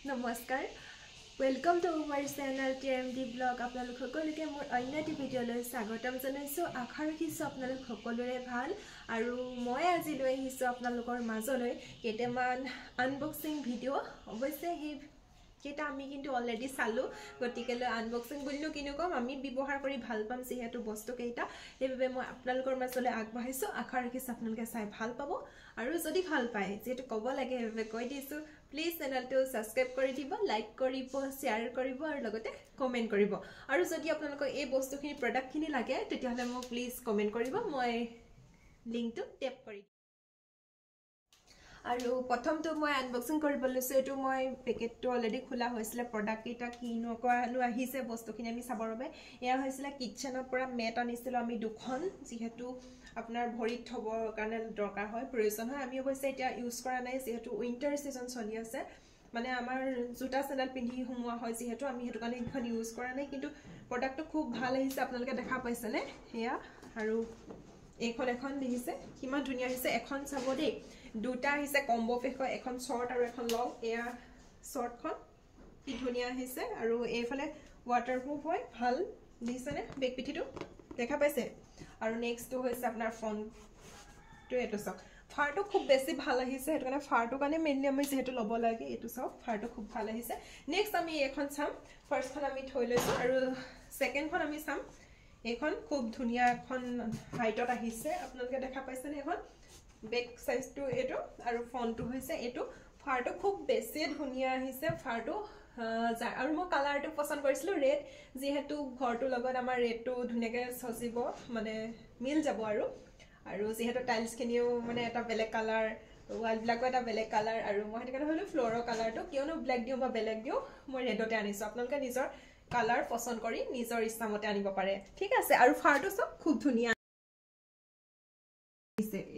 নমস্কাৰ welcome to my channel TMD blog আপোনালোক সকলোকে মোৰ অন্য এটি ভিডিঅ'লৈ স্বাগতম জনাইছো আশা ৰাখিছো আপোনালোক সকলোৰে ভাল আৰু মই আজি লৈ আহিছো আপোনালোকৰ মাজলৈ কেইটামান আনবক্সিং ভিডিঅ' অৱশ্যে হে কেটা আমি কিন্তু অলৰেডি চালো গতিকেলৈ আনবক্সিং বুলিনো কিনো কম আমি ব্যৱহাৰ কৰি ভাল পাম যেহেতু বস্তু কেইটা সেইবাবে মই আপোনালোকৰ মাজলৈ আগবাঢ়িছো আশা ৰাখিছো আপোনালোকে চাই ভাল পাব আৰু যদি ভাল পায় যেটো ক'ব লাগে সেইবাবে কৈ দিছো প্লিজ চেনেলটো সাবস্ক্ৰাইব কৰি দিব লাইক কৰিব শেয়াৰ কৰিব আৰু লগতে কমেন্ট কৰিব আৰু যদি আপোনালোকক এই বস্তুখিনি প্ৰডাক্টখিনি লাগে তেতিয়াহলে মোক প্লিজ কমেন্ট কৰিব মই লিংকটো টেপ কৰি আৰু প্ৰথমটো মই আনবক্সিং কৰিব লৈছো এটো মই পেকেটটো অলৰেডি খোলা হৈছিল প্ৰডাক্ট এটা কি নকৰানো আহিছে বস্তুখিনি আমি চাবৰ বাবে এয়া হৈছিল কিচেনৰ পৰা মেট আনিছিল আমি দুখন যেহেতু আপোনাৰ ভৰিত থবৰ কাৰণে দৰকাৰ হয় প্ৰয়োজন হয় আমি অৱশ্যে এতিয়া ইউজ কৰা নাই যেহেতু উইন্টাৰ সিজন চলি আছে মানে আমাৰ জুতা চেন্ডেল পিন্ধি হুমুৱা হয় যেহেতু আমি হেতু কাৰণে এখন ইউজ কৰা নাই কিন্তু প্ৰডাক্টটো খুব ভাল আহিছে আপোনালোকে দেখা পাইছেনে হেয়া আৰু এখন দেখিছে কিমান ধুনিয়া হৈছে এখন চাব দেই দুটা হৈছে কম্বো পেক হয় এখন শৰ্ট আৰু এখন লং এয়া শৰ্টখন কি ধুনিয়া হৈছে আৰু এইফালে ওয়াটাৰপ্ৰুফ হয় ভাল দিছেনে বেক পিঠিটো দেখা পাইছে আৰু নেক্সট হৈছে আপোনাৰ ফোনটো এটো সক ফাৰটো খুব বেছি ভাল আহিছে হেতু কাৰণে ফাৰটো কাৰণে মেইনলি আমি যেহেতু লব লাগে এটো সক ফাৰটো খুব ভাল আহিছে নেক্সট আমি এখন চাম ফাৰ্স্টখন আমি থৈ লৈছো আৰু সেকেন্ডখন আমি চাম এখন খুব ধুনিয়া এখন হাইটত আহিছে আপোনালোকে দেখা পাইছেনে এখন বেক সাইজটো এটো আৰু ফন্টটো হৈছে এটো ফাৰটো খুব বেছি ধুনিয়া আহিছে ফাৰটো আৰু মই কালাৰটো পছন্দ কৰিছিলো ৰেড যেহেতু ঘৰটো লগত আমাৰ ৰেডটো ধুনিয়াকে সজিব মানে মিল যাব আৰু যেহেতু টাইলছ খিনিও মানে এটা বেলেগ কালাৰ ওয়াল ব্ল্যাকো এটা বেলেগ কালাৰ আৰু মই হেতু কাৰণে হলো ফ্লোৰৰ কালাৰটো কিয়নো ব্ল্যাক দিও বা বেলেগ দিও মই ৰেডতে আনিছো আপোনালোকে নিজৰ কালাৰ পছন্দ কৰি নিজৰ ইচ্ছামতে আনিব পাৰে ঠিক আছে আৰু ফাৰটো সব খুব ধুনিয়া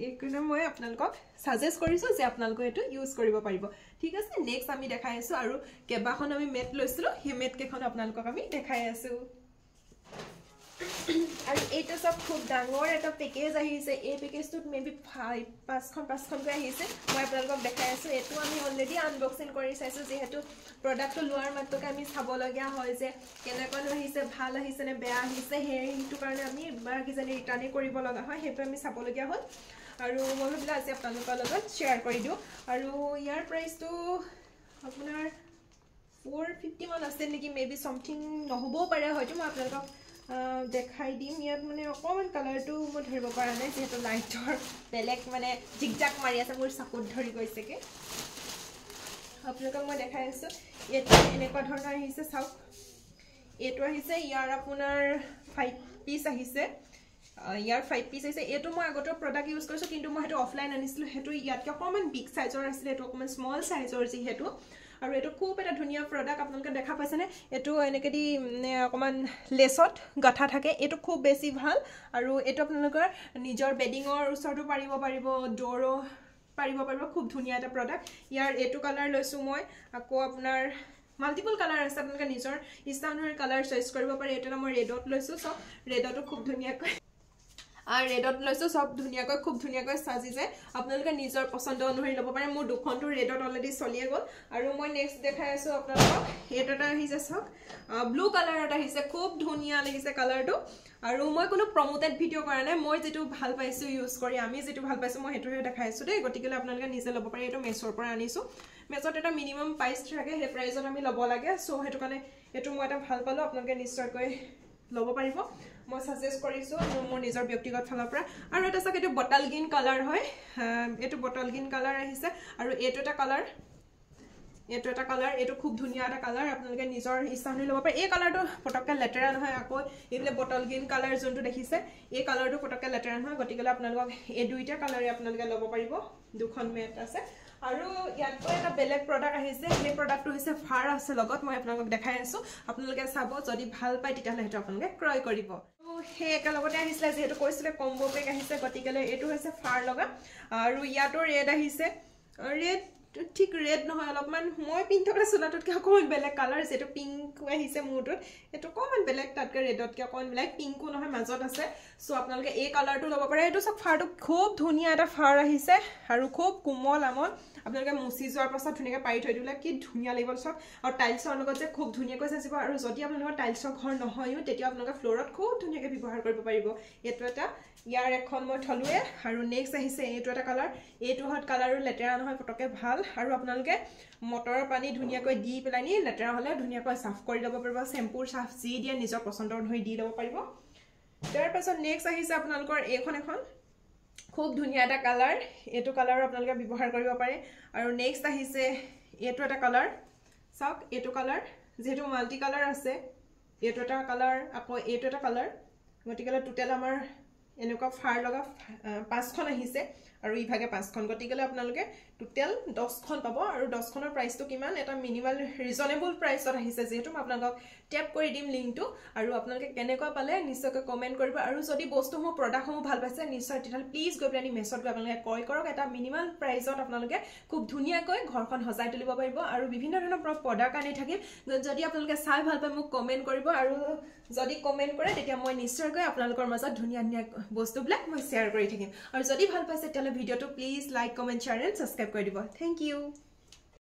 এইকনে মই আপোনালোকক সাজেষ্ট কৰিছো যে আপোনালোকে এটো ইউজ কৰিব পাৰিব ঠিক আছে নেক্সট আমি দেখাই আছো আৰু কেবাখন আমি মেট লৈছিলো হে মেট কেখন আপোনালোকক আমি দেখাই আছো আৰু এইটো সব খুব ডাঙৰ এটা পেকেজ আহিছে এই পেকেজটোত মেবি 5খন কৈ আহিছে মই আপোনালোকক দেখাই আছো এটো আমি অলৰেডি আনবক্সিং কৰি চাইছো যেহেতু প্ৰডাক্টটো লোৱাৰ মাত্ৰকে আমি চাব লগা হয় যে কেনেকৈ আহিছে ভাল আহিছে নে বেয়া আহিছে হেইটো কাৰণে আমি বাৰ কিজানি ৰিটাৰ্ণ কৰিব লগা হয় হেতু আমি চাব লগা হ'ল আৰু মই ভাবিলা আজি আপোনালোকৰ লগত শেয়াৰ কৰি দিও আৰু ইয়াৰ প্ৰাইসটো আপোনাৰ 450 মান আছে নেকি মেবি সামথিং নহবও পাৰে হয়তো মই আপোনালোকক দেখাই দিম ইয়াত মানে অকমান কালাৰটো মই ধৰিব পৰা নাই যেহেতু লাইটৰ বেলেগ মানে জিগজাক মাৰি আছে মোৰ চকুত ধৰি গৈছেকে আপোনালোকক মই দেখাই আছো এটা এনেকুৱা ধৰণৰ আহিছে চাওক এটো আহিছে ইয়াৰ আপোনাৰ 5 পিস আহিছে ইয়াৰ 5 পিস আহিছে এটো মই আগতে প্ৰডাক্ট ইউজ কৰিছো কিন্তু মই হেতু অফলাইন আনিছিলো হেতু ইয়াতকে অকমান বিগ সাইজৰ আছিল এটো অকমান স্মল সাইজৰ যি হেতু আৰু এটো খুব এটা ধুনিয়া প্ৰডাক্ট আপোনালোকে দেখা পাইছেনে এটো এনেকে দি অকমান লেছত গাঠা থাকে এটো খুব বেছি ভাল আৰু এটো আপোনালোকৰ নিজৰ বেডিংৰ ওচৰটো পাৰিব ডোৰো পাৰিব খুব ধুনিয়া এটা প্ৰডাক্ট ইয়াৰ এটো কালাৰ লৈছো মই আকৌ আপোনাৰ মাল্টিপল কালাৰ আছে আপোনালোকে নিজৰ ইচ্ছা অনুসৰি কালাৰ চয়েস কৰিব পাৰে এটো মই ৰেডত লৈছো সব ৰেডটো খুব ধুনিয়াকৈ আৰ ৰেডত লৈছো সব ধুনিয়াকৈ খুব ধুনিয়াকৈ সাজি যায় আপোনালোকে নিজৰ পছন্দ অনুসৰি লব পাৰে মোৰ দুখনটো ৰেডত অলৰেডি চলিয়ে গল আৰু মই নেক্সট দেখাই আছো আপোনালোকক এটা আহিছে সক ব্লু কালাৰ এটা আহিছে খুব ধুনিয়া লাগিছে কালাৰটো আৰু মই কোনো প্ৰমোটেড ভিডিও কৰা নাই মই যেটো ভাল পাইছো ইউজ কৰি আমি যেটো ভাল পাইছো মই হেতুহে দেখাই আছো দেই গতিকে আপোনালোকে নিজে লব পাৰে এটো মেছৰ পৰা আনিছো মেছত এটা মিনিমাম প্ৰাইস থাকে হে প্ৰাইসত আমি লব লাগে সো হেতু কাৰণে এটো মই এটা ভাল পালো আপোনালোকে নিশ্চয়কৈ লব পাৰিব মই সাজেষ্ট কৰিছো মোৰ নিজৰ ব্যক্তিগত ফালৰ পৰা আৰু এটা সাক এটো বটল গ্ৰীন কালাৰ হয় এটো বটল গ্ৰীন কালাৰ আহিছে আৰু এটো এটা কালাৰ এটো খুব ধুনিয়া এটা কালাৰ আপোনালোকে নিজৰ ইচ্ছা অনুসৰি লব পাৰে এই কালাৰটো পটককে লেটেৰা নহয় আকৌ এইলে বটল গ্ৰীন কালাৰ যোনটো দেখিছে এই কালাৰটো পটককে লেটেৰা নহয় গতিকে আপোনালোকক এই দুইটা কালাৰে আপোনালোকে লব পাৰিব দুখন মেট আছে আৰু ইয়াত এটা বেলেগ প্ৰডাক্ট আহিছে এই প্ৰডাক্টটো হৈছে ফাৰ আছে লগত মই আপোনালোকক দেখাই আছো আপোনালোকে চাব যদি ভাল পায় তেতিয়াহলে হেতু আপোনালোকে ক্ৰয় কৰিব হে একেলগতে আহিছিল যেহেতু কৈছিলে কম্বো পেক আহিছে গতিকে এটো হৈছে ফাৰ লগা আৰু ইয়াতো ৰেড আহিছে ৰেড ঠিক ৰেড নহয় অলপমান মই পিন্ধি থকা চোলাটোতকৈ অকণমান বেলেগ কালাৰ যিহেতু পিংক আহিছে মূৰটোত এইটো অকণমান বেলেগ তাতকৈ ৰেডতকৈ অকণমান বেলেগ পিংকো নহয় মাজত আছে চ' আপোনালোকে এই কালাৰটো ল'ব পাৰে এইটো চাওক ফাৰটো খুব ধুনীয়া এটা ফাৰ আহিছে আৰু খুব কোমল আমল আপোনালোকে মুচি যোৱাৰ পাছত ধুনীয়াকৈ পাৰি থৈ দিলে কি ধুনীয়া লাগিব চাওক আৰু টাইলছৰ লগত যে খুব ধুনীয়াকৈ চাজিব আৰু যদি আপোনালোকৰ টাইলছৰ ঘৰ নহয়ও তেতিয়া আপোনালোকে ফ্ল'ৰত খুব ধুনীয়াকৈ ব্যৱহাৰ কৰিব পাৰিব এইটো এটা ইয়াৰ এখন মই থলোৱে আৰু নেক্সট আহিছে এইটো এটা কালাৰ এইটো হট কালাৰো লেতেৰা নহয় পটকে ভাল আৰু আপোনালোকে মটৰৰ পানী ধুনীয়াকৈ দি পেলাই নি লেতেৰা হ'লে ধুনীয়াকৈ চাফ কৰি ল'ব পাৰিব চেম্পুৰ চাফ যি দিয়ে নিজৰ পচন্দৰ অনুসৰি দি ল'ব পাৰিব তাৰ পাছত নেক্সট আহিছে আপোনালোকৰ এইখন এখন খুব ধুনীয়া এটা কালাৰ এইটো কালাৰো আপোনালোকে ব্যৱহাৰ কৰিব পাৰে আৰু নেক্সট আহিছে এইটো এটা কালাৰ চাওক এইটো কালাৰ যেহেতু মাল্টি কালাৰ আছে এইটো এটা কালাৰ আকৌ এইটো এটা কালাৰ গতিকে টোটেল আমাৰ এনেকুৱা ফাৰ লগা 5খন আহিছে আৰু ইভাগে 5খন গতিকে আপোনালোকে টোটেল 10খন পাব আৰু 10খনৰ প্ৰাইচটো কিমান এটা মিনিমাল ৰিজনেবল প্ৰাইচত আহিছে যেহেতু মই আপোনালোকক টেপ কৰি দিম লিংকটো আৰু আপোনালোকে কেনেকুৱা পালে নিশ্চয়কৈ কমেণ্ট কৰিব আৰু যদি বস্তুসমূহ প্ৰডাক্টসমূহ ভাল পাইছে নিশ্চয় তেতিয়াহ'লে প্লিজ গৈ পেলাই মেছত গৈ আপোনালোকে ক্ৰয় কৰক এটা মিনিমাল প্ৰাইচত আপোনালোকে খুব ধুনীয়াকৈ ঘৰখন সজাই তুলিব পাৰিব আৰু বিভিন্ন ধৰণৰ প্ৰডাক্ট আনি থাকিম যদি আপোনালোকে চাই ভাল পায় মোক কমেণ্ট কৰিব আৰু যদি কমেণ্ট কৰে তেতিয়া মই নিশ্চয়কৈ আপোনালোকৰ মাজত ধুনীয়া ধুনীয়া বস্তুবিলাক মই শ্বেয়াৰ কৰি থাকিম আৰু যদি ভাল পাইছে তেতিয়াহ'লে ভিডিঅ'টো please like comment share and subscribe কৰি দিব থেংক ইউ